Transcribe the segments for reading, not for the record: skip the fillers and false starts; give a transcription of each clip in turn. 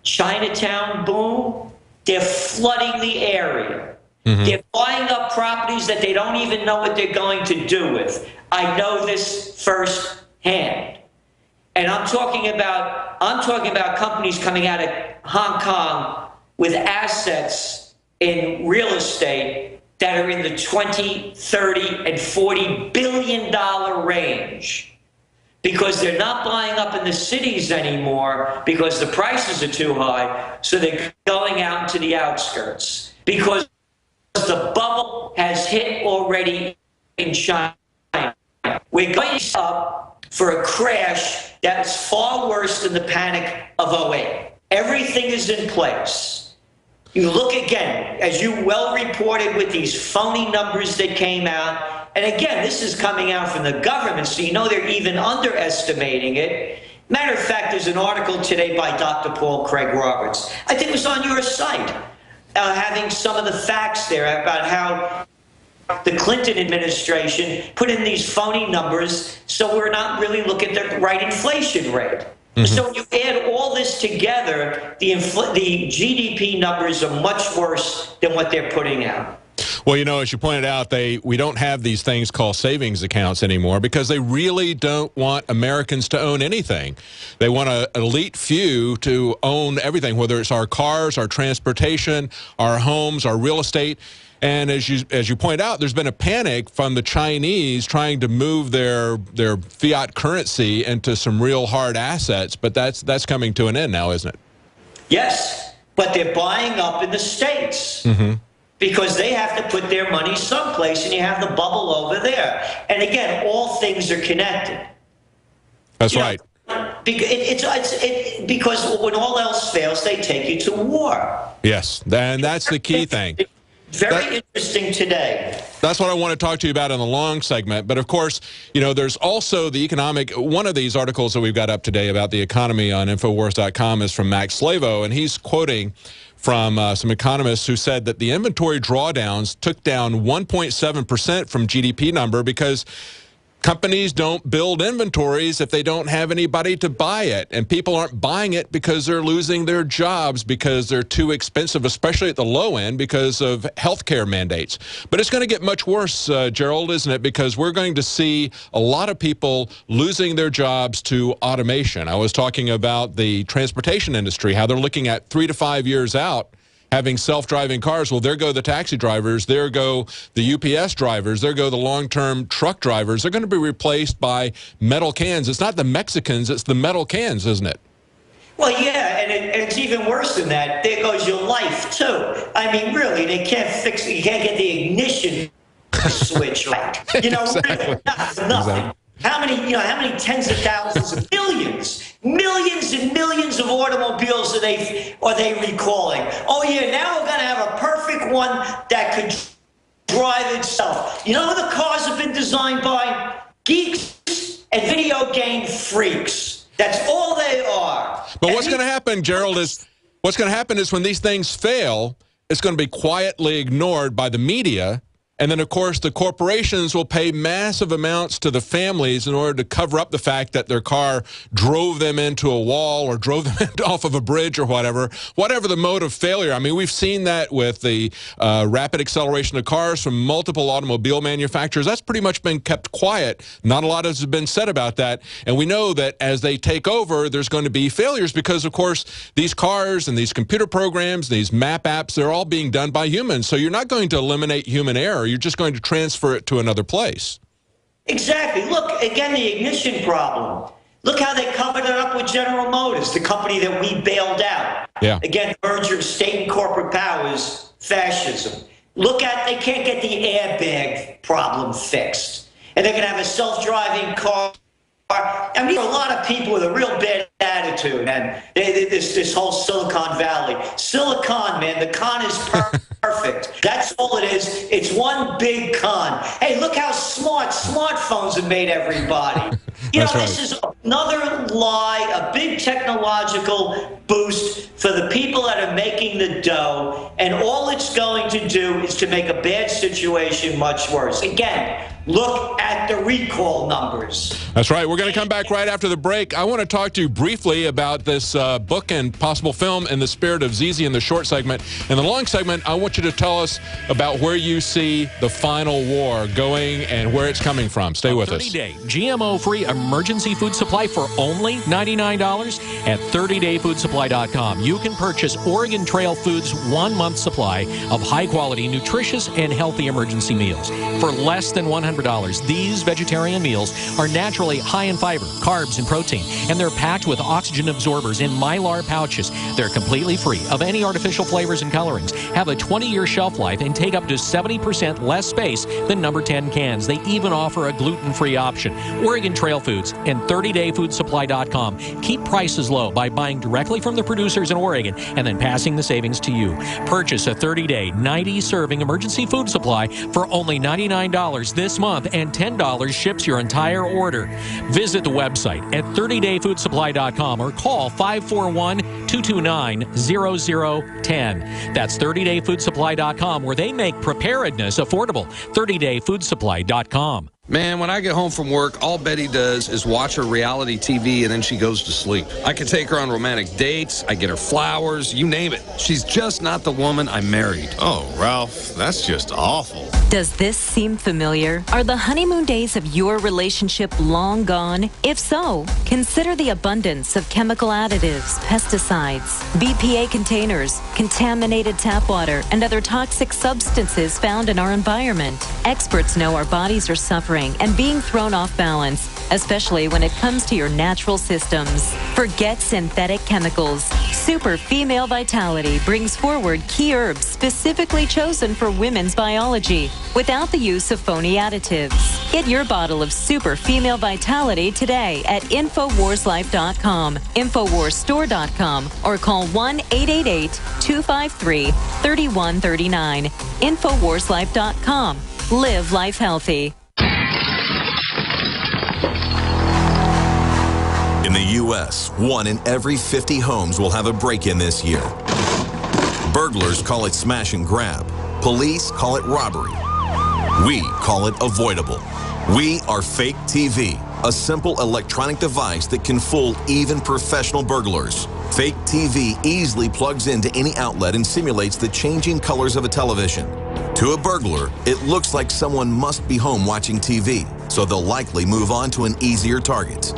Chinatown boom, they're flooding the area. They're buying up properties that they don't even know what they're going to do with. I know this firsthand. And I'm talking about companies coming out of Hong Kong with assets in real estate that are in the 20, 30, and $40 billion range, because they're not buying up in the cities anymore because the prices are too high, so they're going out into the outskirts because the bubble has hit already in China. We're going up for a crash that's far worse than the panic of '08. Everything is in place. You look again, as you well reported, with these phony numbers that came out. And again, this is coming out from the government, so you know they're even underestimating it. Matter of fact, there's an article today by Dr. Paul Craig Roberts. I think it was on your site, having some of the facts there about how the Clinton administration put in these phony numbers, so we're not really looking at the right inflation rate. So when you add all this together, the GDP numbers are much worse than what they're putting out. Well, you know, as you pointed out, we don't have these things called savings accounts anymore because they really don't want Americans to own anything. They want an elite few to own everything, whether it's our cars, our transportation, our homes, our real estate. And as you point out, there's been a panic from the Chinese trying to move their fiat currency into some real hard assets, but that's coming to an end now, isn't it? Yes, but they're buying up in the States. Because they have to put their money someplace, and you have the bubble over there. And again, all things are connected. That's right. Because when all else fails, they take you to war. Yes, and that's the key thing. Very interesting today. That's what I want to talk to you about in the long segment. But of course, you know, there's also the economic. One of these articles that we've got up today about the economy on Infowars.com is from Max Slavo, and he's quoting from some economists who said that the inventory drawdowns took down 1.7% from GDP number because companies don't build inventories if they don't have anybody to buy it. And people aren't buying it because they're losing their jobs because they're too expensive, especially at the low end because of healthcare mandates. But it's going to get much worse, Gerald, isn't it? Because we're going to see a lot of people losing their jobs to automation. I was talking about the transportation industry, how they're looking at 3 to 5 years out, having self-driving cars. Well, there go the taxi drivers, there go the UPS drivers, there go the long-term truck drivers. They're going to be replaced by metal cans. It's not the Mexicans, it's the metal cans, isn't it? Well, yeah, and it's even worse than that. There goes your life, too. I mean, really, they can't fix it. You can't get the ignition switch right. You know, Exactly. really, nothing. Exactly. How many tens of thousands of millions and millions of automobiles are they recalling? Oh yeah, now we're gonna have a perfect one that could drive itself. You know who the cars have been designed by? Geeks and video game freaks. That's all they are. But what's going to happen, Gerald, is when these things fail, it's going to be quietly ignored by the media. And then, of course, the corporations will pay massive amounts to the families in order to cover up the fact that their car drove them into a wall or drove them off of a bridge or whatever the mode of failure. I mean, we've seen that with the rapid acceleration of cars from multiple automobile manufacturers. That's pretty much been kept quiet. Not a lot has been said about that. And we know that as they take over, there's going to be failures because, of course, these cars and these computer programs, these map apps, they're all being done by humans. So you're not going to eliminate human error. You're just going to transfer it to another place. Exactly. Look, again, the ignition problem. Look how they covered it up with General Motors, the company that we bailed out. Yeah. Again, merger of state and corporate powers, fascism. Look at, they can't get the airbag problem fixed. And they're going to have a self-driving car. I mean, a lot of people with a real bad attitude, man. This whole Silicon Valley. Silicon, man, the con is perfect. That's all it is. It's one big con. Hey, look how smart smartphones have made everybody. You know, this is another lie, a big technological boost for the people that are making the dough, and all it's going to do is to make a bad situation much worse. Again, Look at the recall numbers. That's right. We're going to come back right after the break. I want to talk to you briefly about this book and possible film in the spirit of ZZ in the short segment. In the long segment, I want you to tell us about where you see the final war going and where it's coming from. Stay with us. 30-day GMO-free emergency food supply for only $99 at 30dayfoodsupply.com. You can purchase Oregon Trail Foods' 1-month supply of high-quality, nutritious, and healthy emergency meals for less than $100. These vegetarian meals are naturally high in fiber, carbs, and protein, and they're packed with oxygen absorbers in Mylar pouches. They're completely free of any artificial flavors and colorings, have a 20-year shelf life, and take up to 70% less space than number 10 cans. They even offer a gluten-free option. Oregon Trail Foods and 30dayfoodsupply.com keep prices low by buying directly from the producers in Oregon and then passing the savings to you. Purchase a 30-day, 90-serving emergency food supply for only $99 this month, and $10 ships your entire order. Visit the website at 30dayfoodsupply.com or call 541-229-0010. That's 30dayfoodsupply.com, where they make preparedness affordable. 30dayfoodsupply.com. Man, when I get home from work, all Betty does is watch her reality TV and then she goes to sleep. I could take her on romantic dates, I get her flowers, you name it. She's just not the woman I married. Oh, Ralph, that's just awful. Does this seem familiar? Are the honeymoon days of your relationship long gone? If so, consider the abundance of chemical additives, pesticides, BPA containers, contaminated tap water, and other toxic substances found in our environment. Experts know our bodies are suffering and being thrown off balance, especially when it comes to your natural systems. Forget synthetic chemicals. Super Female Vitality brings forward key herbs specifically chosen for women's biology without the use of phony additives. Get your bottle of Super Female Vitality today at InfoWarsLife.com, InfoWarsStore.com, or call 1-888-253-3139. InfoWarsLife.com. Live life healthy. In the U.S., 1 in every 50 homes will have a break-in this year. Burglars call it smash and grab. Police call it robbery. We call it avoidable. We are Fake TV, a simple electronic device that can fool even professional burglars. Fake TV easily plugs into any outlet and simulates the changing colors of a television. To a burglar, it looks like someone must be home watching TV, so they'll likely move on to an easier target.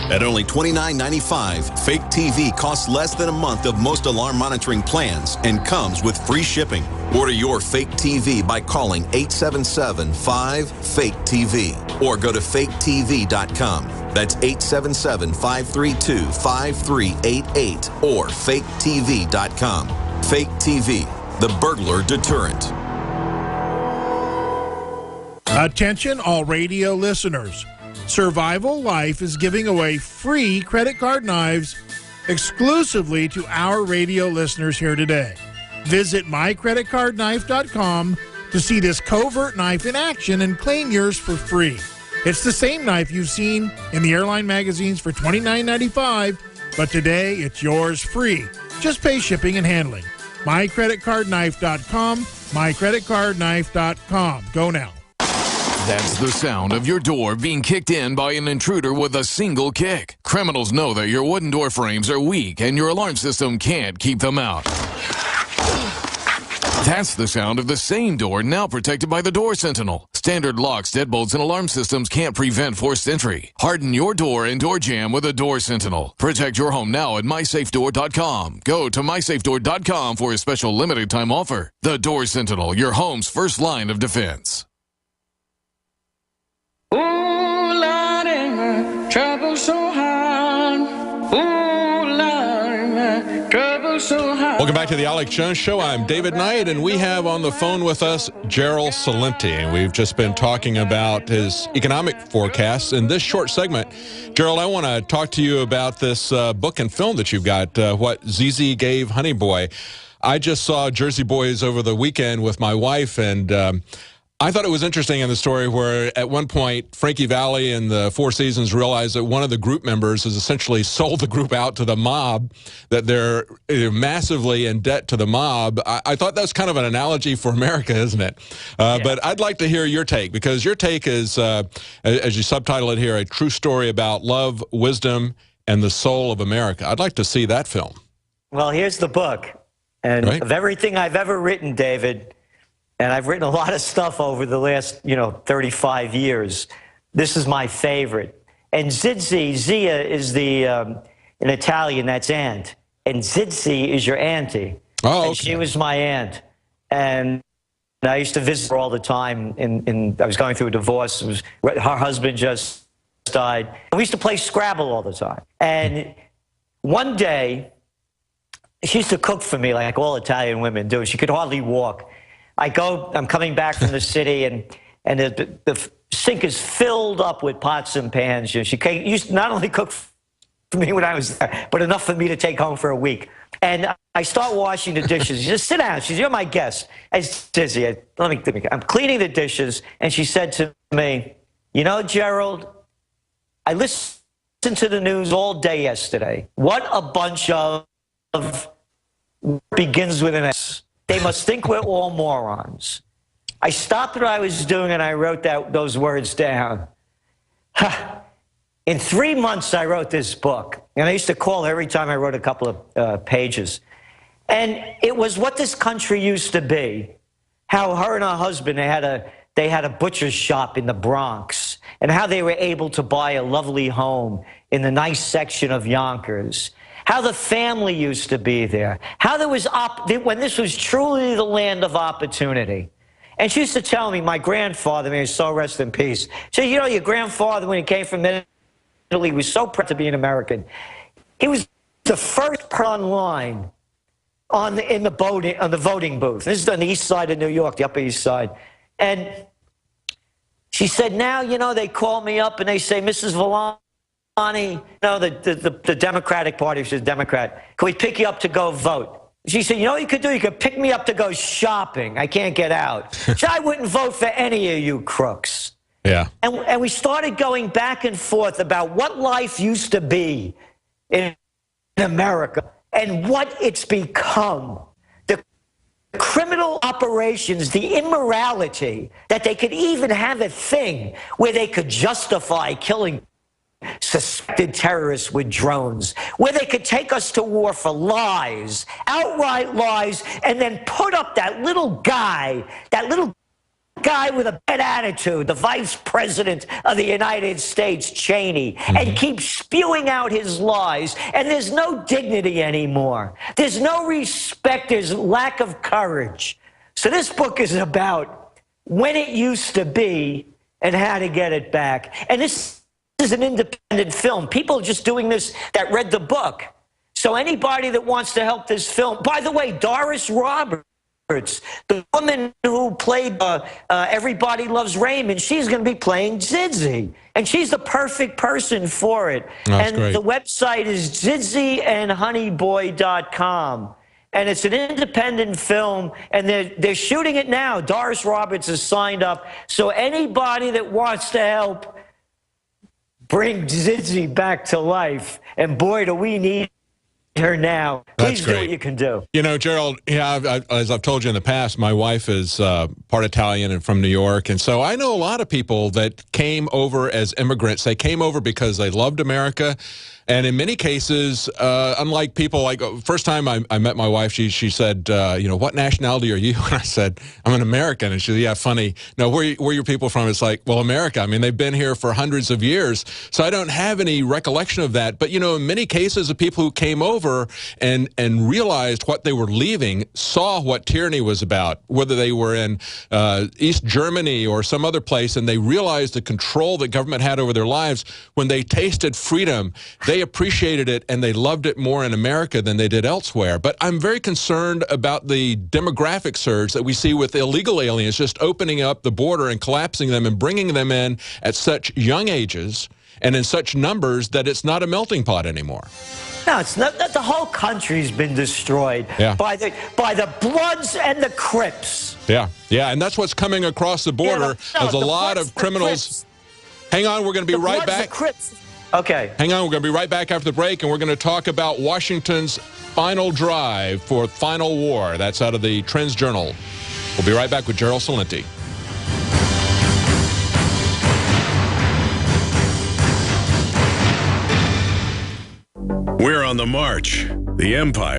At only $29.95, Fake TV costs less than a month of most alarm monitoring plans and comes with free shipping. Order your Fake TV by calling 877-5-FAKE-TV or go to faketv.com. That's 877-532-5388 or faketv.com. Fake TV, the burglar deterrent. Attention all radio listeners. Survival Life is giving away free credit card knives exclusively to our radio listeners here today. Visit mycreditcardknife.com to see this covert knife in action and claim yours for free. It's the same knife you've seen in the airline magazines for $29.95, but today it's yours free. Just pay shipping and handling. mycreditcardknife.com, mycreditcardknife.com. Go now. That's the sound of your door being kicked in by an intruder with a single kick. Criminals know that your wooden door frames are weak and your alarm system can't keep them out. That's the sound of the same door now protected by the Door Sentinel. Standard locks, deadbolts, and alarm systems can't prevent forced entry. Harden your door and door jamb with a Door Sentinel. Protect your home now at MySafeDoor.com. Go to MySafeDoor.com for a special limited time offer. The Door Sentinel, your home's first line of defense. Ooh, Lordy, my trouble so hard. Ooh, Lordy, my trouble so hard. Welcome back to the Alex Jones Show. I'm David Knight, and we have on the phone with us Gerald Celente, and we've just been talking about his economic forecasts. In this short segment, Gerald, I want to talk to you about this book and film that you've got, What ZZ Gave Honey Boy. I just saw Jersey Boys over the weekend with my wife, and I thought it was interesting in the story where at one point Frankie Valli and the Four Seasons realized that one of the group members has essentially sold the group out to the mob, that they're massively in debt to the mob. I thought that's kind of an analogy for America, isn't it? Yeah. But I'd like to hear your take, because your take is, as you subtitle it here, a true story about love, wisdom, and the soul of America. I'd like to see that film. Well, here's the book. And of everything I've ever written, David, and I've written a lot of stuff over the last, 35 years, this is my favorite. And Zia is in Italian, that's aunt. And Zizzi is your auntie. Oh, okay. And she was my aunt. And I used to visit her all the time. I was going through a divorce. Her husband just died. We used to play Scrabble all the time. And one day, she used to cook for me like all Italian women do. She could hardly walk. I'm coming back from the city, and the sink is filled up with pots and pans. She used to not only cook for me when I was there, but enough for me to take home for a week. And I start washing the dishes. She just sit down. She said, "You're my guest." I said, "Dizzy, I'm cleaning the dishes," and she said to me, "Gerald, I listened to the news all day yesterday. What a bunch of begins with an S. They must think we're all morons." I stopped what I was doing and I wrote those words down. In 3 months, I wrote this book. And I used to call her every time I wrote a couple of pages. And it was what this country used to be. How her and her husband, they had a butcher's shop in the Bronx. And how they were able to buy a lovely home in the nice section of Yonkers. How the family used to be there. How there was, when this was truly the land of opportunity. And she used to tell me, my grandfather, may his soul rest in peace, she said, your grandfather, when he came from Italy, was so proud to be an American. He was the first online on the voting booth. This is on the east side of New York, the Upper East Side. And she said, now, they call me up and they say, Mrs. Villani, the Democratic Party, she's a Democrat, can we pick you up to go vote? She said, what you could do? You could pick me up to go shopping. I can't get out. So I wouldn't vote for any of you crooks. Yeah. And we started going back and forth about what life used to be in America and what it's become. The criminal operations, the immorality, that they could even have a thing where they could justify killing suspected terrorists with drones, where they could take us to war for lies, outright lies, and then put up that little guy with a bad attitude, the vice president of the United States, Cheney, and keep spewing out his lies. And there's no dignity anymore. There's no respect. There's lack of courage. So this book is about when it used to be and how to get it back. And this is an independent film. People just doing this that read the book. So anybody that wants to help this film, by the way, Doris Roberts, the woman who played Everybody Loves Raymond, she's going to be playing Zizzy. And she's the perfect person for it. And great. The website is zizzyandhoneyboy.com. And it's an independent film, and they're shooting it now. Doris Roberts has signed up. So anybody that wants to help bring Zizzy back to life, and boy, do we need her now. Please do what you can do. Gerald, as I've told you in the past, my wife is part Italian and from New York, and so I know a lot of people that came over as immigrants. They came over because they loved America. And in many cases, unlike people like first time I met my wife, she said, what nationality are you? And I said, I'm an American. And she said, yeah, funny. No, where are your people from? It's like, well, America. I mean, they've been here for hundreds of years. So I don't have any recollection of that. But, in many cases, the people who came over and realized what they were leaving saw what tyranny was about, whether they were in East Germany or some other place, and they realized the control that government had over their lives. When they tasted freedom, they appreciated it and they loved it more in America than they did elsewhere. But I'm very concerned about the demographic surge that we see with illegal aliens just opening up the border and collapsing them and bringing them in at such young ages. and in such numbers that it's not a melting pot anymore. No, it's not. The whole country's been destroyed by the Bloods and the Crips. Yeah, and that's what's coming across the border. There's a lot of criminals. Hang on, we're going to be right back. Okay. Hang on, we're going to be right back after the break, and we're going to talk about Washington's final drive for final war. That's out of the Trends Journal. We'll be right back with Gerald Celente. We're on the march. The empire.